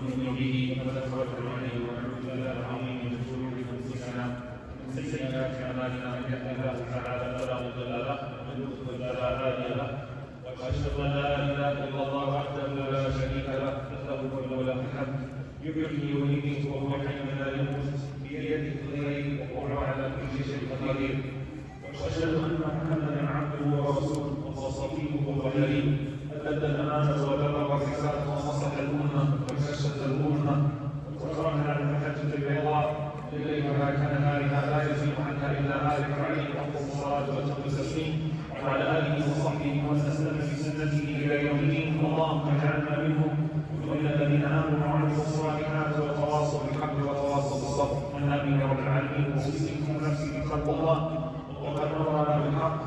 ونؤمن به ونتوكل عليه ونعوذ بالله العظيم من شرور انفسنا ومن سيئات اعمالنا من يهده الله تعالى فلا مضل له ومن يضلل فلا هادي له واشهد ان لا اله الا الله وحده لا شريك له له الملك وله الحمد يحيي ويميت وهو حي لا يموت بيده الخير وهو على كل شيء قدير واشهد ان محمدا عبده ورسوله وصفيه وخليله ادى الامانه وبلغ الرساله ونصح الامه وكشف الامه وتركنا على المحجه البيضاء ليلها كنهارها لا يزيغ عنها الا هالك عليه افضل الصلاه واتم التسليم وعلى اله وصحبه ومن اسلم في سنته الى يوم الدين اللهم اجعلنا منهم ومن الذين امنوا وعملوا الصالحات وتواصوا بالحق وتواصوا بالصبر امين يا رب العالمين. اوصيكم نفسي بتقوى الله وقد امرنا بالحق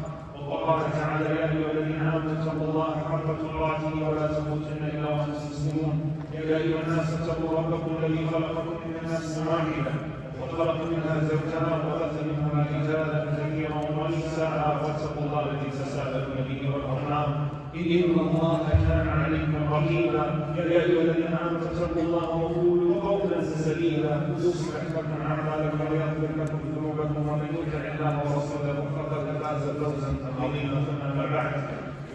وقال تعالى يا ايها الذين امنوا اتقوا الله حق تقاته ولا تموتن الا وانتم مسلمون. يا ايها الناس اتقوا ربكم الذي خلقكم من نفس واحده وخلق منها زوجها وبث منهما رجالا كثيرا ونساء واتقوا الله الذي تساءلون به والارحام ان الله كان عليكم رقيبا. يا ايها الذين امنوا اتقوا الله وقولوا قولا سديدا يصلح لكم اعمالكم ويغفر لكم ذنوبكم ومن يطع الله ورسوله فقد فاز فوزا عظيما. ثم اما بعد,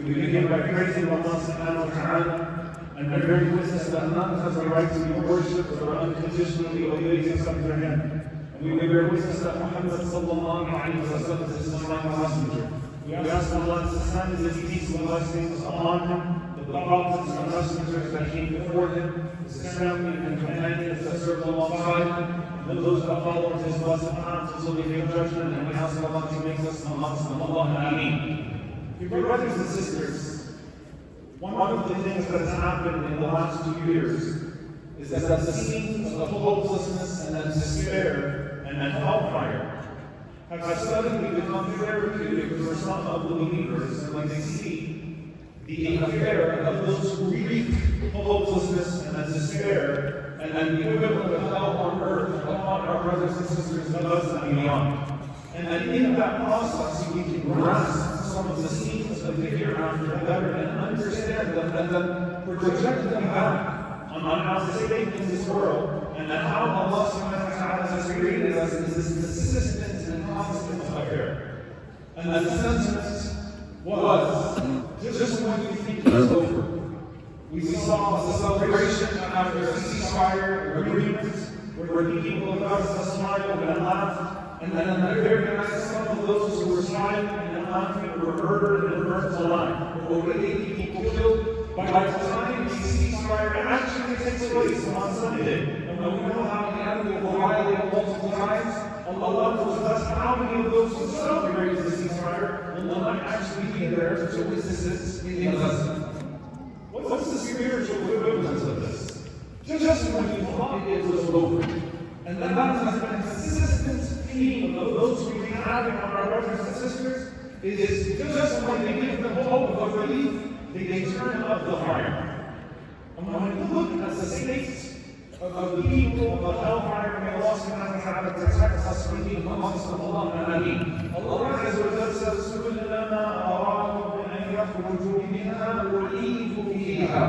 we begin by praising Allah subhanahu wa ta'ala and bearing witness that none has the right to be worshipped or unconditionally obeyed except for Him. And we bear witness that Muhammad sallallahu alayhi wa sallam is His final messenger. We ask Allah to send His peace and blessings upon Him, the prophets and messengers that came before Him, His family and companions that served alongside Him, and those that followed His blessed path until the day of judgment. And we ask Allah to make us amongst them. Allahumma ameen. Dear brothers and sisters, one of the things that has happened in the last 2 years is that the scenes of hopelessness and despair and hellfire have suddenly become therapeutic for some of the believers, and when they see the affair of those who wreak hopelessness and despair and the equivalent of hell on earth upon our brothers and sisters in Gaza and beyond. And in that process, we can grasp some of the scenes of the hereafter better and understand them and then project them back on our state in this world and how Allah subhanahu wa ta'ala has created us as this consistent and constant affair. And the sentence was, just when you think it's over, we saw the celebration after a ceasefire agreement where the people of Gaza smiled and laughed, and then on the very next, some of those who were smiling and laughing were murdered and burnt alive. Over 80 people killed. By the time the ceasefire actually takes place on Sunday, and we know how the enemy will violate multiple times, Allah knows just how many of those who celebrate the ceasefire will not actually be there to witness this in Gaza. What's the spiritual equivalence of this? Just when you thought it was over, and that has been a consistent theme of those we've been having on our brothers and sisters, is just when they give them hope of relief, they turn up the fire. And when we look at the state of the people of hellfire, may Allah subhanahu wa ta'ala protect us from being amongst them. Allahumma ameen. Allah Azza wa Jalla says, كُلَّمَا أَرَادُوا أَن يَخْرُجُوا مِنْهَا أُعِيدُوا فِيهَا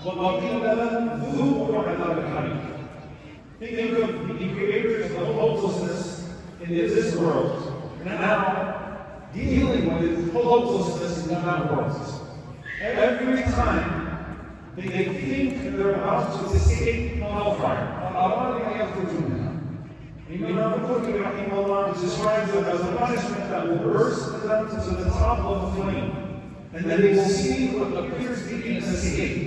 وَقِيلَ لَهُمْ ذُوقُوا عَذَابَ الْحَرِيقِ. Think of the creators of hopelessness in this world, now dealing with hopelessness in that world. Every time they think they're about to escape hellfire, Imam al-Qurtubi rahimahullah describes it as a punishment that will burst them to the top of the flame, and then they will see what appears to be an escape.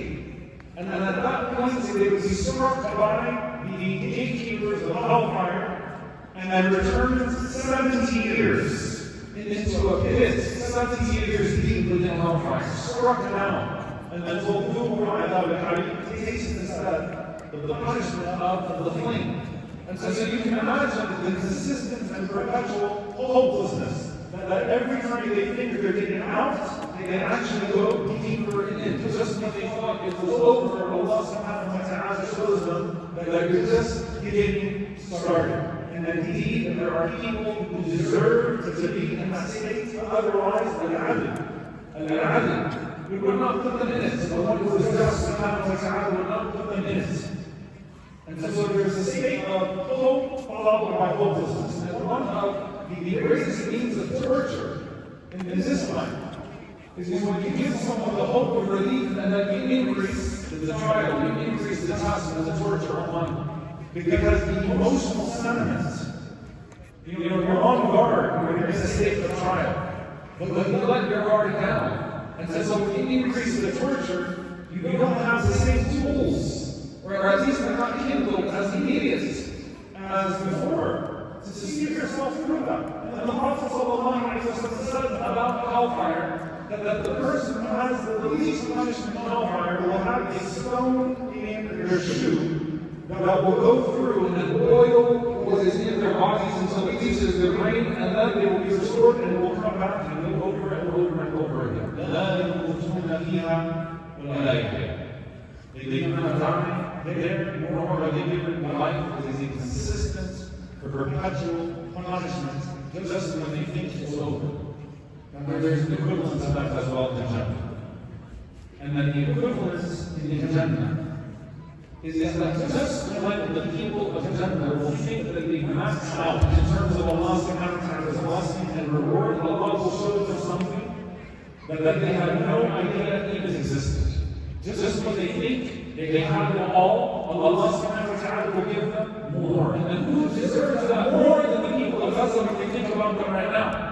And then at that point they will be struck by the gatekeepers of hellfire and then returned 70 years into a pit, 70 years deep within hellfire, struck down, and then told taste instead of the punishment of the flame. And so you can imagine the consistent and perpetual hopelessness that every time they think they're getting out, they actually go deeper in. Just when they thought it was over, Allah subhanahu wa ta'ala shows them that you're just getting started. And indeed, there are people who deserve to be in that state, otherwise, we would not put them in it. Allah subhanahu wa ta'ala would not put them in it. And so there's a state of hope followed by hopelessness. And one of the greatest means of torture in this life is when you give someone the hope of relief and then you increase the trial, you increase the task and the torture on them. Because the emotional sentiments, you're on guard when you're in a state of trial. But you let your guard down. And so when you increase the torture, you don't have the same tools, or at least they're not kindled as immediate as before, to see yourself through that. And the Prophet ﷺ said about hellfire that the person who has the least punishment in hellfire will have a stone in their shoe that will go through and boil what is in their bodies until it reaches their brain, and then they will be restored and it will come back and live over and over and over again. They do not die there, nor are they given life. It is a consistent, perpetual punishment, just when they think it's over. And there's an equivalence of that as well in the Jannah. And then the equivalence in the Jannah is that just when the people of Jannah will think that they maxed out in terms of Allah's blessing and reward, Allah will show them something that they had no idea even existed. Just when they think they have it all, Allah subhanahu wa ta'ala will give them more. And who deserves that more than the people of Gaza when they think about them right now?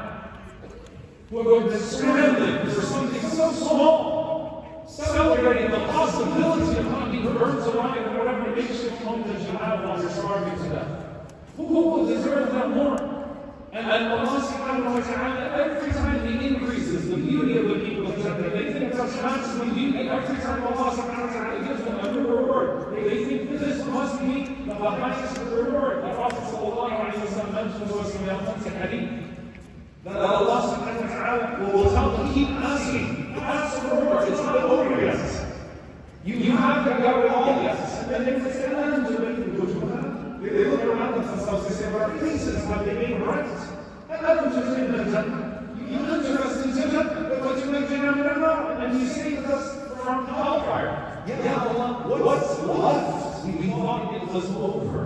Who are scrambling for something so small, celebrating the possibility of not being burned alive in whatever makeshift home that you have while you're starving to death. Who will deserve that more? And Allah subhanahu wa ta'ala, every time He increases the beauty of the people of Jannah, they think that's maximum beauty. Every time Allah subhanahu wa ta'ala gives them a new reward, they think this must be the highest reward. The Prophet sallallahu alayhi wa sallam mentioned to us in the authentic hadith that Allah subhanahu wa ta'ala will tell them, keep asking, ask for reward. It's not over yet. You have to got it all, yes. And then they say, they look around themselves, they say, but our faces have they made right? You interest in Jannah, but you make Jannah, and you save us from hellfire. Yeah, Allah, what's left? We thought it was over.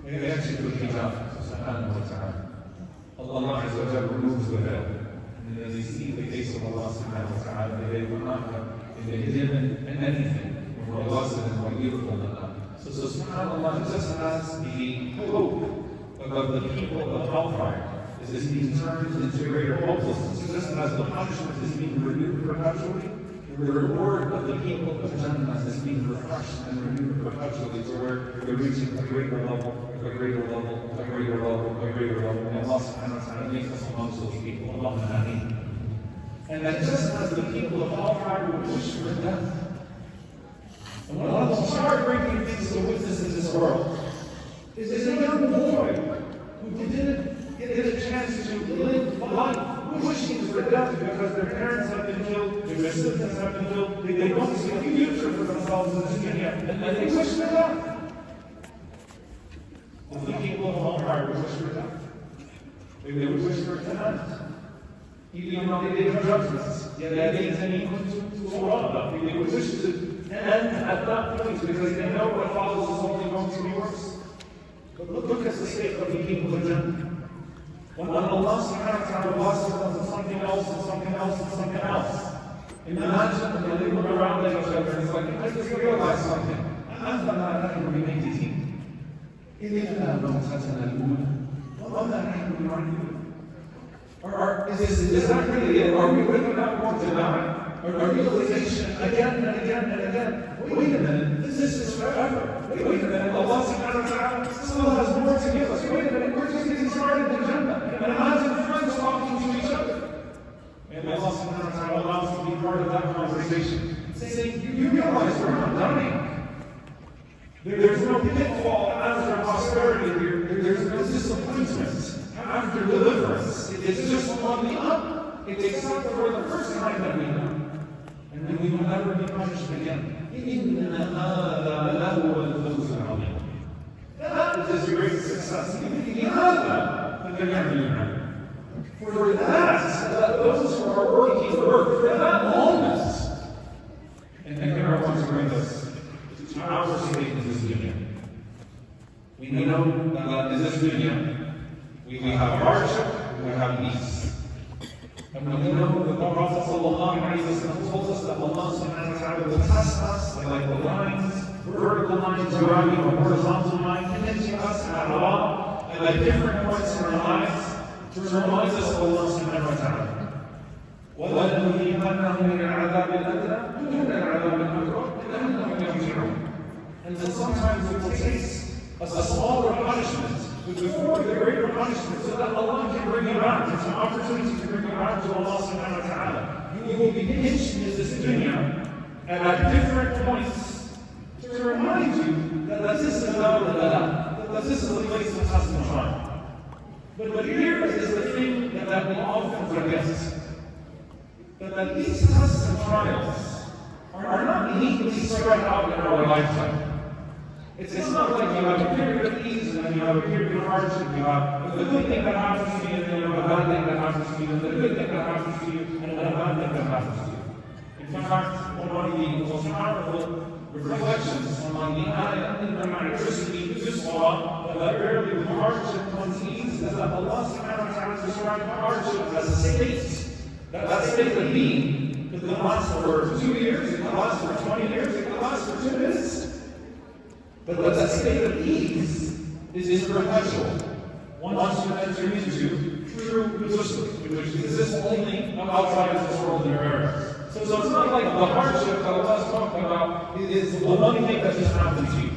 Maybe actually do the hijab, subhanahu wa ta'ala. Allah Azza wa Jalla removes the veil. And as you see the case of Allah subhanahu wa ta'ala, they will not have given anything more blessed and more beautiful than that. So subhanAllah, just as the hope of the people of hellfire is being turned into greater hopelessness, just as the punishment is being renewed perpetually, the reward of the people of Jannah is being refreshed and renewed perpetually to where they're reaching a greater level, a greater level, a greater level, a greater level. And Allah subhanahu wa ta'ala makes us amongst those people. Allahumma ameen. And that just as the people of hellfire would wish for death, and one of the most heartbreaking things to witness in this world is a young boy who didn't get a chance to live life wishing for death because their parents have been killed, their siblings have been killed, they don't see a future for themselves in this dunya, and they wish for death. The people of hellfire would wish for death. They would wish for it to end. Even though they did judgments, yet they would wish to end at that point because they know what follows is only going to be worse. But look at the state of the people of Jannah. When Allah subhanahu wa ta'ala blesses them with something else and something else and something else, imagine when they look around at each other and it's like, I just realized something. أنت لا نحن بميتين إلا موتتنا الأولى وما نحن بمعذبين. Or is that really it? Are we waking up more to die? Our realization again and again and again. Wait a minute, this is forever. Wait a minute, Allah subhanahu wa ta'ala still has more to give us. Wait a minute, we're just getting started in Jannah. And imagine friends talking to each other. And Allah subhanahu wa ta'ala allows us to be part of that conversation. Saying, you realize we're not dying. There's no pitfall after prosperity here. There's no disappointment after deliverance. It's just on the up. It's except for the first time that we know. And then we will never be punished again. That is your great success. For that, those who are working for that moment. And here I want to bring us our state in this dunya. We know that in this dunya, we have hardship, we have peace. And we know that the Prophet ﷺ told us that Allah subhanahu wa ta'ala will test us like the lines, vertical lines, driving a horizontal line, connecting us and Allah, and at different points in our lives to remind us of Allah subhanahu wa ta'ala. وَلَنُذِيقَنَّهُمْ مِنَ الْعَذَابِ الْأَدْنَى دُونَ الْعَذَابِ الْأَكْبَرِ لَعَلَّهُمْ يَرْجِعُونَ. And then sometimes we will taste a smaller punishment before the greater punishment, so that Allah can bring you back. It's an opportunity to bring you back to Allah subhanahu wa ta'ala. You will be pinched in this dunya at different points to remind you that this is that this is the place of test and trial. But here is the thing that we often forget. That these tests and trials are not neatly spread out in our lifetime. It's not like you have a period of ease and then you have a period of hardship. You have a good thing that happens to you and then you have a bad thing that happens to you and then a good thing that happens to you and then a bad thing that happens to you. In fact, one of the most powerful reflections on the ayah in the electricity is this law that rarely with hardship comes ease, is that Allah subhanahu wa ta'ala described hardship as a state. That state of being could last for 2 years, it could last for 20 years, it could last for 2 minutes. But that state of ease is perpetual. Once you enter into true Muslim, which exists only outside of this world in your era. So it's not like the hardship that Allah is talking about is the one thing that just happened to you.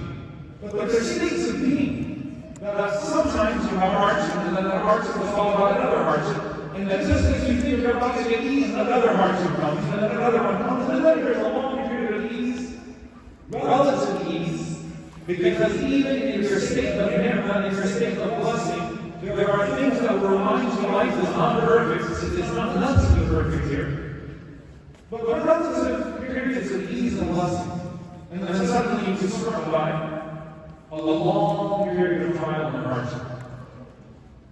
But there's states of being that sometimes you have hardship, and then that hardship is followed by another hardship. And then just as you think you're about to get ease, another hardship comes, and then another one comes, and then there's a long period of ease, relative ease. Because even in your state of ni'mah, in your state of blessing, there are things that will remind you life is not perfect. It's not enough to be perfect here. But relative periods of ease and blessing, and then suddenly you get struck by a long period of trial and hardship.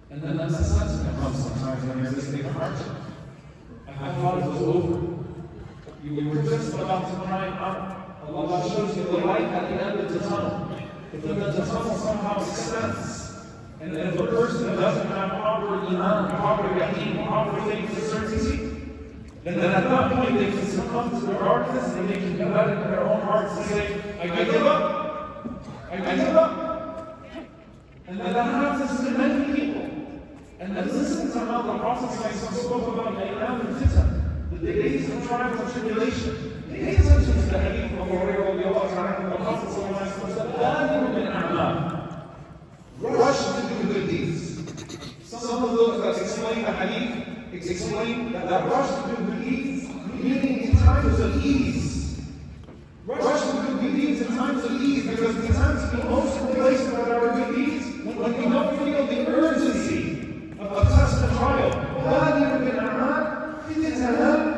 And then that's the sense that comes sometimes when you're in this state of hardship. I thought it was over. You were just about to climb out. Allah shows you the light at the end of the tunnel. But then the tunnel somehow extends. And if a person doesn't have proper iman, proper yaqeen, proper faith and certainty, then at that point they can succumb to the darkness and they can let it in their own hearts and say, I give up. I give up. And that happens to many people. And then listen to how the Prophet spoke about al-ayyam al-fitan, the days of trials and tribulation. Pay attention to the hadith of Abu Hurairah radiallahu ta'ala. The Prophet said, "Bādir min a'māl." Rush to do good deeds. Some of those that explain the hadith explain that rush to do good deeds, meaning in times of ease. Rush to do good deeds in times of ease, because the times we most replace that are good deeds when we don't feel the urgency of a test and trial. بَادِرُ بِالْأَعْمَالِ فِتْنَةً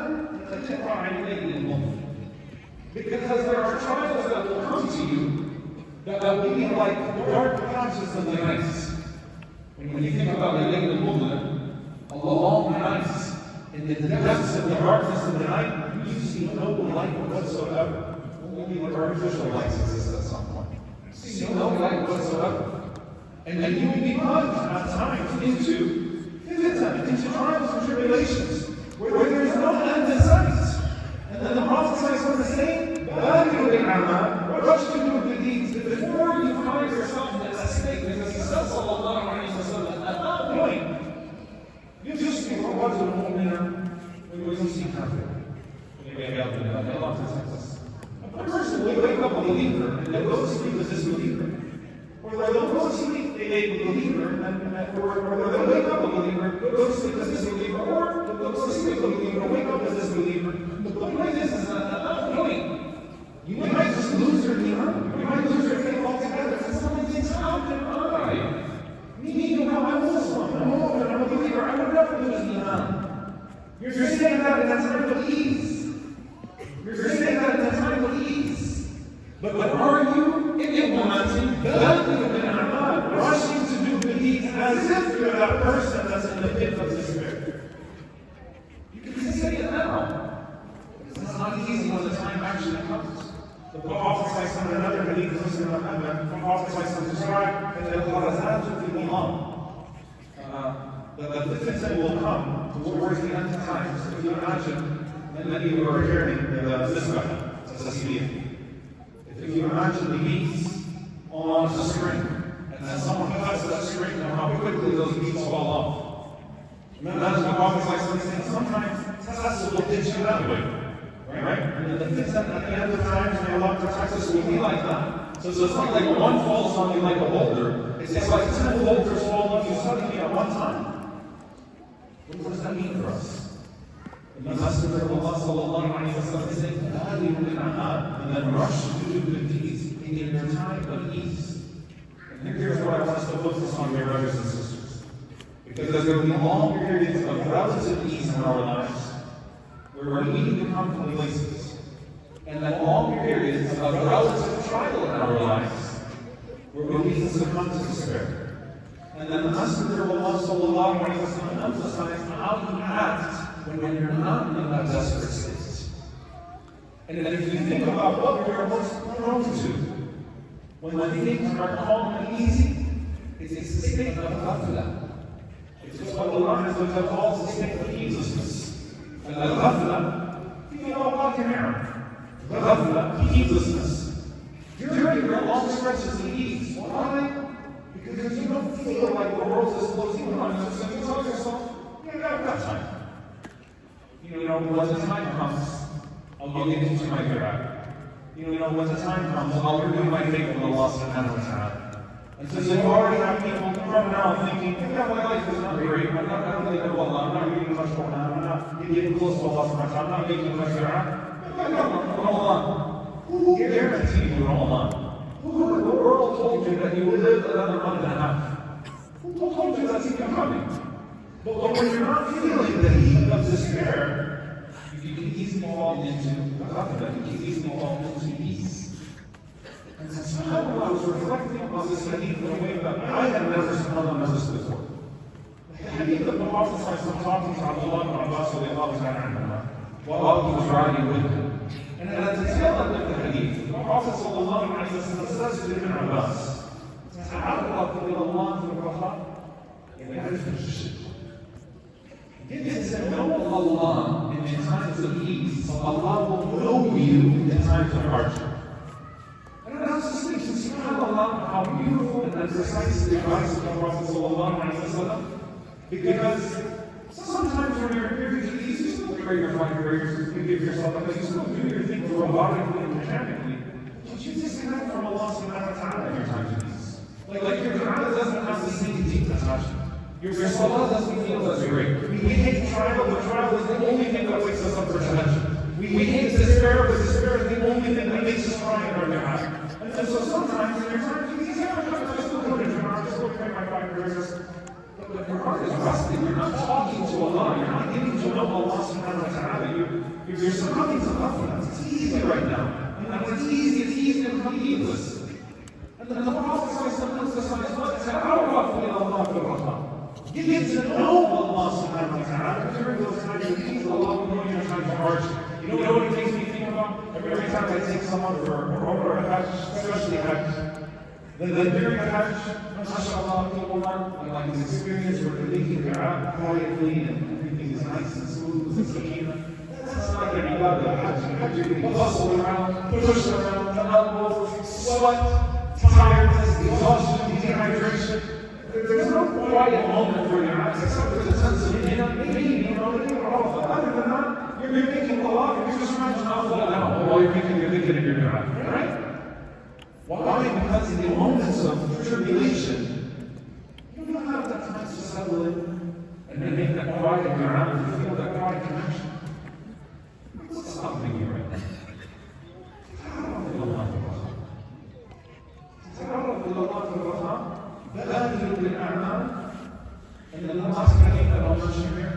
كَقطع الليل المظلم. Because there are trials that will come to you that will be like dark patches of the night. When you think about الليل المظلم, a long night, in the depths of the darkness of the night, you see no light whatsoever. Only the artificial lights exist at some point. You see no light whatsoever. And then you will be plunged at times into فتن, into trials and tribulations, where there is no end in sight. And then the Prophet says the same, بَادِرُ بِالْأَعْمَالِ, rush to do good deeds before you find yourself in that state. Because he said, sallallahu alayhi wa sallam, at that point, you just think, what's a mu'minah? We will see kafir. Allah protects us. A person will wake up a believer and they'll go to sleep as a disbeliever. Or they'll go to sleep a believer, or they'll wake up a believer, go to sleep as a disbeliever, or they'll go to sleep a believer, or wake up as a disbeliever. The point is that at that point, you might just lose your iman, you might lose your faith altogether. And someone thinks, how can I? Me, I'm a Muslim, I'm a mu'min, I'm a believer, I would never lose iman. You're saying that in a time of ease. You're saying that in a time of ease. But are you implementing the rushing to do good deeds as if you're that person that's in the pit of despair? You can say it now. It's not easy when the time actually comes. The Prophet in another hadith, Muslim Muhammad, the Prophet described that the Qarazat will come. The fitna will come towards the end of times. If you imagine, many of you are hearing the misbah, if you imagine the beads on a string, and then someone cuts that string, and how quickly those beads fall off. Imagine the Prophet saying, sometimes tests will ditch you that way. Right? And the fitna at the end of times, may Allah protect us, will be like that. So it's not like one falls on you like a boulder. It's like 10 boulders fall on you suddenly at one time. What does that mean for us? The Messenger of Allah sallallahu alayhi wa sallam said, and then rush to do good deeds in your time of ease. And here's what I want us to focus on, dear brothers and sisters. Because there will be long periods of relative ease in our lives, where we become complacent. And then long periods of relative trial in our lives, where we succumb to despair. And then the Messenger of Allah sallallahu alayhi wa sallam emphasized how you act when you're not in that desperate state. And if you think about what we are most prone to, when things are calm and easy, it's a state of ghafla. It's what Allah calls a state of heedlessness. And the ghafla, ghafla, heedlessness. During your long stretches of ease. Why? Because you don't feel like the world is closing on you, so you tell yourself, yeah, I've got time. You know, when the time comes, I'll get into my qira'ah. You know, when the time comes, I'll renew my faith with Allah subhanahu wa ta'ala. And so you already have people from now thinking, yeah, my life is not great, I'm not really good with Allah, I'm not reading much Quran, I'm not getting close to Allah subhanahu wa ta'ala, I'm not making much qira'ah. Who guaranteed you Ramadan? Who in the world told you that you will live another month and a half? Who told you that's even coming? But when you're not feeling the heat of despair, you can easily fall into ghafla, you can easily fall into peace. And subhanAllah, I was reflecting on this hadith in a way that I had never subhanAllah noticed before. The hadith of the Prophet talking to Abdullah ibn Abbas while he was riding with him. And at the tail end of the hadith, the Prophet says to Ibn Abbas, تعرف إلى الله في الرخاء يعرفك الشدة. Get to know Allah in the times of ease, so Allah will know you in the times of hardship. And I was just thinking, subhanAllah, how beautiful and precise the advice of the Prophet sallallahu alayhi wa sallam. Because sometimes when you're here, it's easy to pray your 5 prayers, you give yourself a place, you still do your thing robotically and mechanically. But you disconnect from Allah subhanahu wa ta'ala in your times of ease. Like your qira'ah doesn't have the same deep attachment. Your salah doesn't feel as great. We hate trial, but trial is the only thing that wakes us up for Tahajjud. We hate despair, but despair is the only thing that makes us cry in our qira'ah. And so sometimes in your time of ease, yeah, I'm just going to qira'ah, just going to pray my 5 prayers. But your heart is resting. You're not talking to Allah. You're not getting to know Allah subhanahu wa ta'ala. You're succumbing to ghafla. It's easy right now. And when it's easy to become heedless. And then the Prophet emphasized what? تعرف إلى الله في الرخاء. Get to know Allah subhanahu wa ta'ala. During those times of ease, Allah will know your times of hardship. You know what it makes me think about? Every time I take someone for a Hajj, especially Hajj, then during a Hajj, mashallah, people like this experience where they're making qira'ah quietly and everything is nice and smooth and sakina. That's not the ibadah of Hajj. Hajj, you're getting hustled around, pushed around, elbows, sweat, tiredness, exhaustion, dehydration. There's no quiet moment for your eyes except for the sense of maybe, other than that, you're making Allah, you're just trying to not fall down while you're thinking in your qira'ah, right? Why? Because in the moments of tribulation, you don't have that time to settle in and make that quiet qira'ah and feel that quiet connection. What's stopping you right now? تعرف إلى الله في الرخاء بادر بالأعمال أن الله كريم الله شكر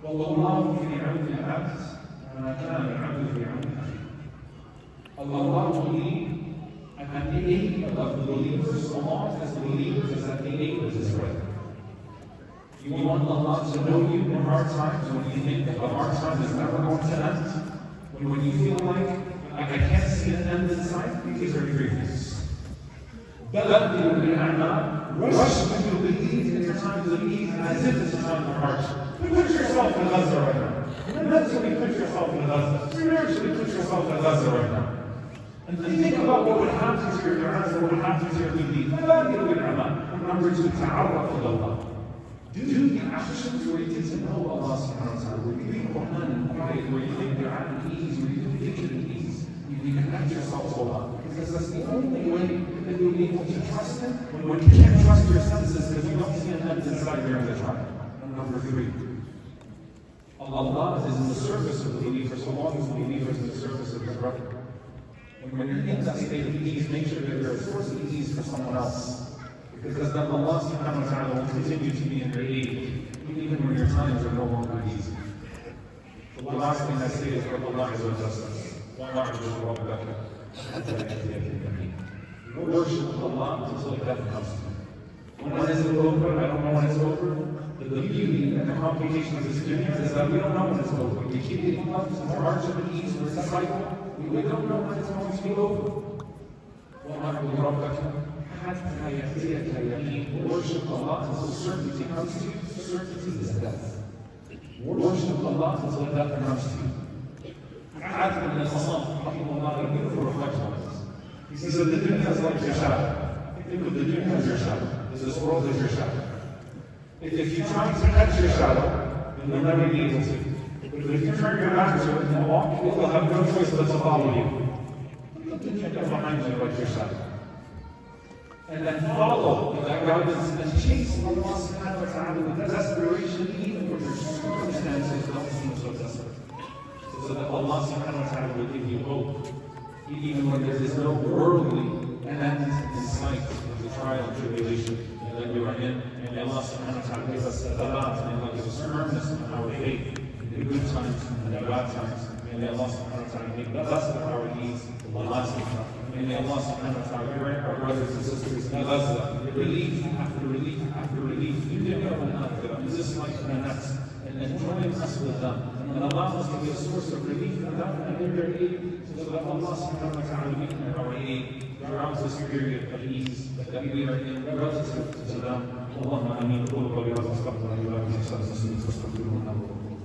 والله في عون العبد ما كان العبد في عون أخيه. Allah will lead at the aid of the believers, so long as the believers is at the aid of His right. You want Allah to know you in hard times when you think that the hard time is never going to end. When you feel like I can't see an end in sight. These are dreams. بلغوا بالأعمال rush to do the deeds in your times of ease as if it's a time of hardship. Put yourself in Gaza right now. Mentally put yourself in Gaza. Spiritually put yourself in Gaza right now. And think about what would happen to your du'as, what would happen to your good deeds. بلغوا بالأعمال. Number 2, تعرف إلى الله. Do the actions where you get to know Allah subhanahu wa ta'ala, where you read Quran and quiet, where you think you're at ease, where you do dhikr at ease. You connect yourself to Allah. Because that's the only way that you'll be able to trust Him when you can't trust your senses because you don't see an end inside during the trial. Number 3. Allah is in the service of the believer so long as the believer is in the service of his brother. When you're in that state of ease, make sure that you're a source of ease for someone else. Because then Allah subhanahu wa ta'ala will continue to be in your aid, even when your times are no longer easy. The last thing I say is that Allah is with justice. Worship Allah until death comes to you. When is it over? I don't know when it's over. But the beauty and the complication of this dunya is that we don't know when it's over. We keep getting up to the hardship and ease with the cycle. We don't know when it's going to be over. Worship Allah until certainty comes to you. Certainty is death. Worship Allah until death comes to you. Ibn al-Sam, a beautiful reflection on this. He said, the dunya is like your shadow. Think of the dunya as your shadow. This world is your shadow. If you try to catch your shadow, then you'll never be able to. But if you turn your back to it and walk, you'll have no choice but to follow you. Look at the dunya behind you like your shadow. And then follow that guidance and chase Allah subhanahu wa ta'ala with desperation, even when your circumstances don't seem so desperate. So that Allah subhanahu wa ta'ala will give you hope, even when there is no worldly end in sight of the trial and tribulation that you are in. And Allah subhanahu wa ta'ala gives us thabat, and Allah gives us firmness in our faith, in the good times and the bad times. May Allah subhanahu wa ta'ala make the best of our needs, the last of them. May Allah subhanahu wa ta'ala grant our brothers and sisters in Gaza relief after relief after relief, in this life and the next, and join us with them. And allow us to be a source of relief for them and in their aid, so that Allah subhanahu wa ta'ala will be in our aid throughout this period of ease that we are in relative to them. Allahumma ameen. قولوا قولي هذا واستغفر الله لي ولكم المسلمين فاستغفروه انه هو الغفور الرحيم.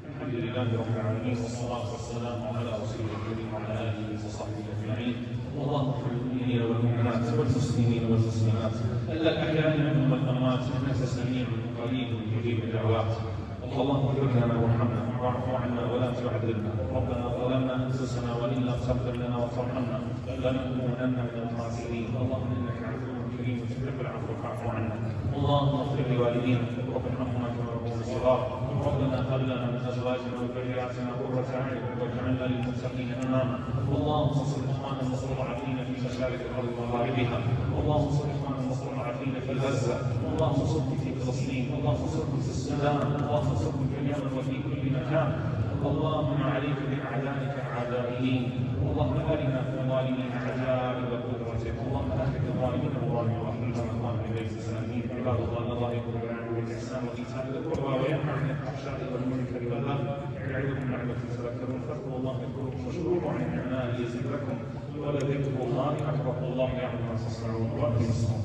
الحمد لله رب العالمين والصلاة والسلام على رسول الكريم وعلى آله وصحبه أجمعين. اللهم اغفر للمؤمنين والمؤمنات والمسلمين والمسلمات الأحياء منهم والأموات إنك سميع قريب مجيب الدعوات. اللهم اغفر لنا وارحمنا واعف عنا ولا تعذبنا. ربنا ظلمنا أنفسنا وإن لم تغفر لنا وترحمنا لنكونن من الخاسرين. اللهم إنك عفو كريم تحب العفو فاعف عنا. اللهم اغفر لوالدينا رب ارحمهما كما ربونا صغارا. ربنا هب لنا من ازواجنا وذرياتنا قرة اعين واجعلنا للمتقين اماما. اللهم انصر اخواننا المستضعفين في مشارق الارض ومغاربها. اللهم انصر اخواننا المستضعفين في غزة. اللهم انصرهم في فلسطين. اللهم انصرهم في السودان. اللهم انصرهم في اليمن وفي كل مكان. اللهم عليك باعدائك اعدائين. اللهم ارنا في الظالمين عجائب قدرتك. اللهم اهلك الظالمين الظالمين واحملنا اخواننا اليك سالمين. عباد الله ان الله يقول بالعدل والاحسان وايتاء ذي القربى وينهى عن الفحشاء والمنكر والبغي يعظكم لعلكم تذكرون. فاذكروا الله يذكركم واشكروه على نعمائه يزدكم ولذكر الله اكبر. الله يعلم ما تصنعون. واقم الصلاه.